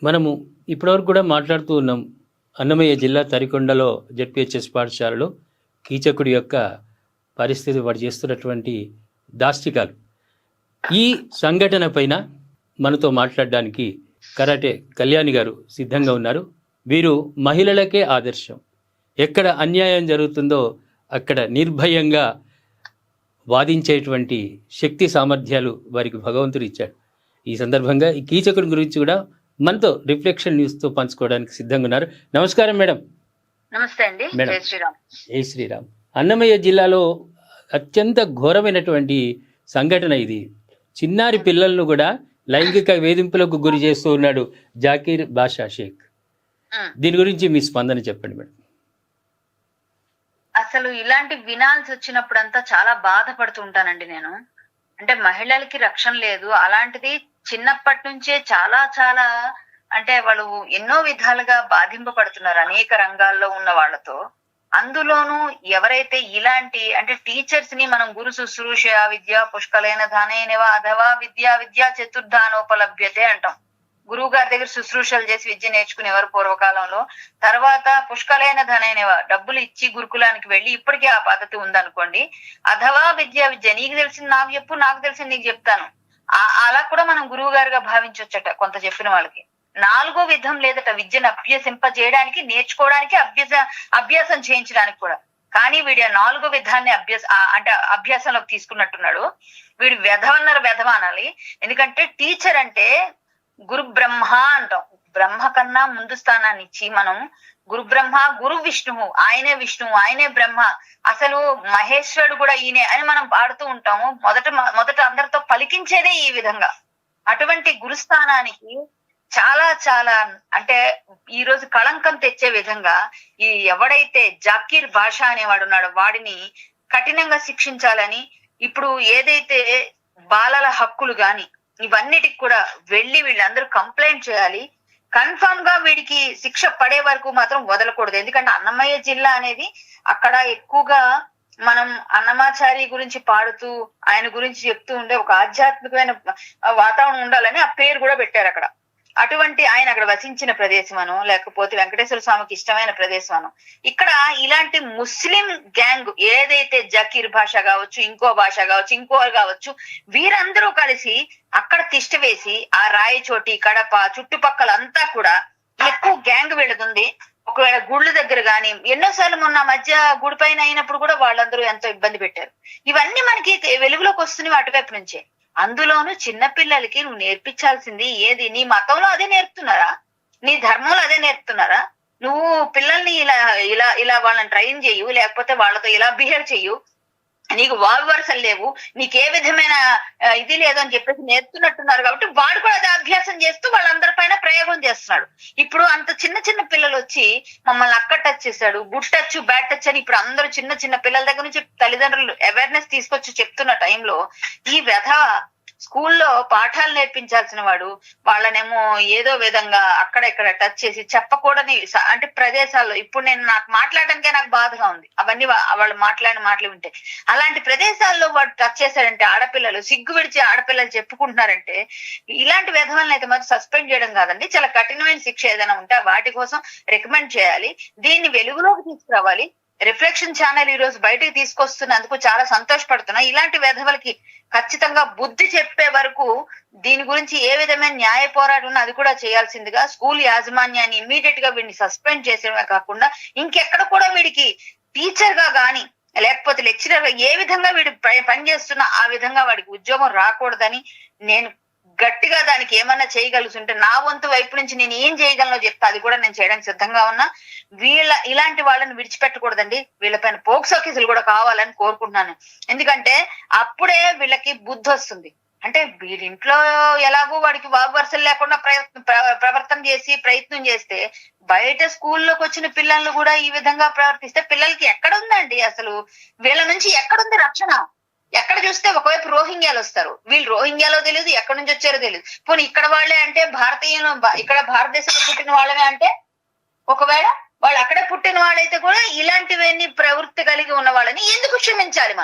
మనము ఇప్పటివరకు కూడా మాట్లాడుతూ ఉన్నాం. అన్నమయ్య జిల్లా తరికొండలో జెడ్పీహెచ్ఎస్ పాఠశాలలో కీచకుడి యొక్క పరిస్థితి, వాడు చేస్తున్నటువంటి దాష్టికాలు. ఈ సంఘటన పైన మనతో మాట్లాడడానికి కరాటే కళ్యాణి గారు సిద్ధంగా ఉన్నారు. వీరు మహిళలకే ఆదర్శం. ఎక్కడ అన్యాయం జరుగుతుందో అక్కడ నిర్భయంగా వాదించేటువంటి శక్తి సామర్థ్యాలు వారికి భగవంతుడు ఇచ్చాడు. ఈ సందర్భంగా ఈ కీచకుడి గురించి కూడా మనతో రిఫ్లెక్షన్ న్యూస్తో పంచుకోవడానికి సిద్ధంగా ఉన్నారు. నమస్కారం మేడం. నమస్తే అండి. మేడం. జై శ్రీరామ్. జై శ్రీరామ్. అన్నమయ్య జిల్లాలో అత్యంత ఘోరమైనటువంటి సంఘటన ఇది. చిన్నారి పిల్లలను కూడా లైంగిక వేధింపులకు గురి చేస్తూ ఉన్నాడు జాకీర్ బాషా షేక్. దీని గురించి మీ స్పందన చెప్పండి మేడం. అసలు ఇలాంటి వినాల్సి వచ్చినప్పుడంతా చాలా బాధపడుతూ ఉంటానండి నేను. అంటే మహిళలకి రక్షణ లేదు, అలాంటిది చిన్నప్పటి నుంచే చాలా చాలా అంటే వాళ్ళు ఎన్నో విధాలుగా బాధింపబడుతున్నారు అనేక రంగాల్లో ఉన్న వాళ్ళతో. అందులోనూ ఎవరైతే ఇలాంటి అంటే టీచర్స్ ని మనం గురు శుశ్రూష విద్య పుష్కలైన ధనైనవా అథవా విద్యా చతుర్ధానోపలభ్యతే అంటాం. గురువు గారి దగ్గర శుశ్రూషలు చేసి విద్య నేర్చుకునేవారు పూర్వకాలంలో. తర్వాత పుష్కలైన ధనైనవా డబ్బులు ఇచ్చి గురుకులానికి వెళ్ళి, ఇప్పటికీ ఆ పద్ధతి ఉందనుకోండి. అథవా విద్య నీకు తెలిసింది నాకు చెప్పు, నాకు తెలిసింది నీకు చెప్తాను, అలా కూడా మనం గురువు గారిగా భావించవచ్చట కొంత చెప్పిన వాళ్ళకి. నాలుగో విధం లేదట విద్యను అభ్యసింపజేయడానికి, నేర్చుకోవడానికి, అభ్యాసం చేయించడానికి కూడా. కానీ వీడి నాలుగో విధాన్ని అభ్యాసంలోకి తీసుకున్నట్టున్నాడు. వీడు వెధవ అనాలి. ఎందుకంటే టీచర్ అంటే గురు బ్రహ్మ అంటాం. బ్రహ్మ కన్నా ముందు స్థానాన్ని ఇచ్చి మనం గురు బ్రహ్మ గురు విష్ణువు, ఆయనే బ్రహ్మ, అసలు మహేశ్వరుడు కూడా ఈయనే అని మనం పాడుతూ ఉంటాము. మొదట అందరితో పలికించేదే ఈ విధంగా. అటువంటి గురుస్థానానికి చాలా చాలా అంటే ఈ రోజు కళంకం తెచ్చే విధంగా ఈ ఎవడైతే జాకీర్ బాషా అనేవాడు ఉన్నాడో వాడిని కఠినంగా శిక్షించాలని, ఇప్పుడు ఏదైతే బాలల హక్కులు గాని ఇవన్నిటికి కూడా వెళ్ళి వీళ్ళందరూ కంప్లైంట్ చేయాలి. కన్ఫర్మ్ గా వీడికి శిక్ష పడే వరకు మాత్రం వదలకూడదు. ఎందుకంటే అన్నమయ్య జిల్లా అనేది అక్కడ ఎక్కువగా మనం అన్నమాచారి గురించి పాడుతూ ఆయన గురించి చెప్తూ ఉండే ఒక ఆధ్యాత్మికమైన వాతావరణం ఉండాలని ఆ పేరు కూడా పెట్టారు అక్కడ. అటువంటి ఆయన అక్కడ వసించిన ప్రదేశం అను, లేకపోతే వెంకటేశ్వర స్వామికి ఇష్టమైన ప్రదేశం అను. ఇక్కడ ఇలాంటి ముస్లిం గ్యాంగ్ ఏదైతే జకీర్ భాష కావచ్చు, ఇంకో భాష కావచ్చు, ఇంకోరు కావచ్చు, వీరందరూ కలిసి అక్కడ తిష్ట వేసి ఆ రాయచోటి కడప చుట్టుపక్కల అంతా కూడా ఎక్కువ గ్యాంగ్ వెళుతుంది. ఒకవేళ గుళ్ళ దగ్గర గాని ఎన్నోసార్లు మొన్న మధ్య గుడి పైన అయినప్పుడు కూడా వాళ్ళందరూ ఎంతో ఇబ్బంది పెట్టారు. ఇవన్నీ మనకి వెలుగులోకి వస్తున్నాయి అటువైపు నుంచే. అందులోనూ చిన్నపిల్లలకి నువ్వు నేర్పించాల్సింది ఏది? నీ మతంలో అదే నేర్పుతున్నారా? నీ ధర్మంలో అదే నేర్పుతున్నారా? నువ్వు పిల్లల్ని ఇలా ఇలా ఇలా వాళ్ళని ట్రైన్ చేయు, లేకపోతే వాళ్ళతో ఇలా బిహేవ్ చెయ్యు, నీకు వరుసలు లేవు, నీకు ఏ విధమైన ఇది లేదు అని చెప్పేసి నేర్పుతున్నట్టున్నారు. కాబట్టి వాడు కూడా అదే అభ్యాసం చేస్తూ వాళ్ళందరి పైన ప్రయోగం చేస్తున్నాడు. ఇప్పుడు అంత చిన్న చిన్న పిల్లలు వచ్చి మమ్మల్ని అక్క టచ్ చేశాడు, గుడ్ టచ్ బ్యాడ్ టచ్ అని ఇప్పుడు అందరూ చిన్న చిన్న పిల్లల దగ్గర నుంచి తల్లిదండ్రులు అవేర్నెస్ తీసుకొచ్చి చెప్తున్న టైంలో ఈ వ్యధ స్కూల్లో పాఠాలు నేర్పించాల్సిన వాడు వాళ్ళనేమో ఏదో విధంగా అక్కడెక్కడ టచ్ చేసి చెప్పకూడని అంటే ప్రదేశాల్లో, ఇప్పుడు నాకు మాట్లాడడానికే నాకు బాధగా ఉంది అవన్నీ వాళ్ళు మాట్లాడిన మాటలు వింటే. అలాంటి ప్రదేశాల్లో వాడు టచ్ చేశాడంటే ఆడపిల్లలు సిగ్గు విడిచి ఆడపిల్లలు చెప్పుకుంటున్నారంటే ఇలాంటి విధవలను అయితే మాత్రం సస్పెండ్ చేయడం కాదండి, చాలా కఠినమైన శిక్ష ఏదైనా ఉంటే వాటి కోసం రికమెండ్ చేయాలి. దీన్ని వెలుగులోకి తీసుకురావాలి. రిఫ్లెక్షన్ ఛానల్ ఈ రోజు బయటకు తీసుకొస్తున్నందుకు చాలా సంతోషపడుతున్నా. ఇలాంటి విధవలకి ఖచ్చితంగా బుద్ధి చెప్పే వరకు దీని గురించి ఏ విధమైన న్యాయ పోరాటం అది కూడా చేయాల్సిందిగా స్కూల్ యాజమాన్యాన్ని ఇమ్మీడియట్ గా వీడిని సస్పెండ్ చేసేయడమే కాకుండా ఇంకెక్కడ కూడా వీడికి టీచర్ గా గాని లేకపోతే లెక్చరర్ గా ఏ విధంగా వీడు పనిచేస్తున్నా ఆ విధంగా వాడికి ఉద్యోగం రాకూడదని నేను గట్టిగా దానికి ఏమన్నా చేయగలుగుతుంటే నా వంతు వైపు నుంచి నేను ఏం చేయగలను చెప్తా, అది కూడా నేను చేయడానికి సిద్ధంగా ఉన్నా. ఇలాంటి వాళ్ళని విడిచిపెట్టకూడదండి. వీళ్ళపైన పోక్సో కేసులు కూడా కావాలని కోరుకుంటున్నాను. ఎందుకంటే అప్పుడే వీళ్ళకి బుద్ధి వస్తుంది. అంటే వీడింట్లో ఎలాగో వాడికి వాగ్వరుసలు లేకుండా ప్రవర్తన చేసి ప్రయత్నం చేస్తే బయట స్కూల్లోకి వచ్చిన పిల్లలు కూడా ఈ విధంగా ప్రవర్తిస్తే పిల్లలకి ఎక్కడ ఉందండి అసలు? వీళ్ళ నుంచి ఎక్కడుంది రక్షణ? ఎక్కడ చూస్తే ఒకవైపు రోహింగ్యాలు వస్తారు, వీళ్ళు రోహింగ్యాలో తెలియదు, ఎక్కడి నుంచి వచ్చారో తెలియదు. పోనీ ఇక్కడ వాళ్ళే అంటే భారతీయులు, ఇక్కడ భారతదేశంలో పుట్టిన వాళ్ళమే అంటే ఒకవేళ వాళ్ళు అక్కడే పుట్టిన వాళ్ళైతే కూడా ఇలాంటివన్నీ ప్రవృత్తి కలిగి ఉన్న వాళ్ళని ఎందుకు క్షమించాలి?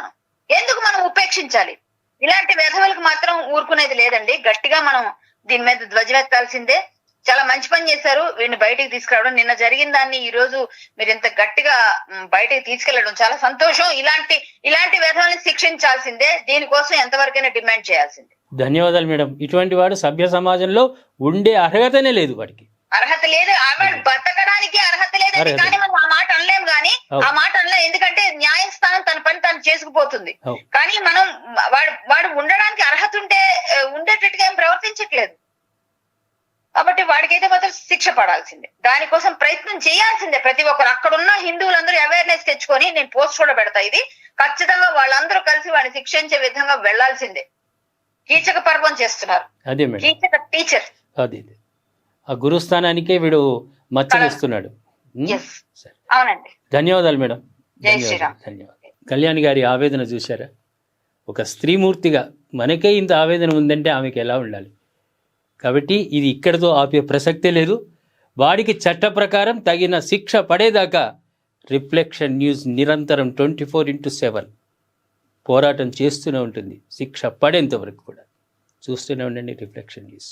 ఎందుకు మనం ఉపేక్షించాలి? ఇలాంటి వేధవులకు మాత్రం ఊరుకునేది లేదండి. గట్టిగా మనం దీని మీద ధ్వజమెత్తాల్సిందే. చాలా మంచి పని చేశారు వీడిని బయటికి తీసుకురావడం. నిన్న జరిగిన దాన్ని ఈ రోజు మీరు ఇంత గట్టిగా బయటికి తీసుకెళ్లడం చాలా సంతోషం. ఇలాంటి విధానాన్ని శిక్షించాల్సిందే. దీనికోసం ఎంతవరకైనా డిమాండ్ చేయాల్సిందే. ధన్యవాదాలు మేడం. ఇటువంటి వాడు సభ్య సమాజంలో ఉండే అర్హతనే లేదు, వాడికి అర్హత లేదు. ఆవిడ బతకడానికి అర్హత లేదండి. కానీ మనం ఆ మాట అనలేము. కానీ ఆ మాట అనలేము, ఎందుకంటే న్యాయస్థానం తన పని తను చేసుకుపోతుంది. కానీ మనం వాడు ఉండడానికి అర్హత ఉండేటట్టుగా ఏం ప్రవర్తించట్లేదు. కాబట్టి వాడికైతే మాత్రం శిక్ష పడాల్సిందే. దానికోసం ప్రయత్నం చేయాల్సిందే ప్రతి ఒక్కరు. అక్కడున్న హిందువులందరూ అవేర్నెస్ తెచ్చుకొని, నేను పోస్ట్ కూడా పెడతా, ఇది ఖచ్చితంగా వాళ్ళందరూ కలిసి వాడిని శిక్షించే విధంగా వెళ్లాల్సిందే. కీచక పర్వం చేస్తున్నారు. అదే మేడం, కీచక టీచర్. అదే ఆ గురుస్థానానికే వీడు మచ్చలిస్తున్నాడు. అవునండి. ధన్యవాదాలు మేడం. జై శ్రీరామ్. ధన్యవాదాలు. కళ్యాణి గారి ఆవేదన చూశారా? ఒక స్త్రీమూర్తిగా మనకే ఇంత ఆవేదన ఉందంటే ఆమెకి ఎలా ఉండాలి? కాబట్టి ఇది ఇక్కడితో ఆపే ప్రసక్తే లేదు. వాడికి చట్ట ప్రకారం తగిన శిక్ష పడేదాకా రిఫ్లెక్షన్ న్యూస్ నిరంతరం 24/7 పోరాటం చేస్తూనే ఉంటుంది, శిక్ష పడేంత వరకు కూడా. చూస్తూనే ఉండండి రిఫ్లెక్షన్ న్యూస్.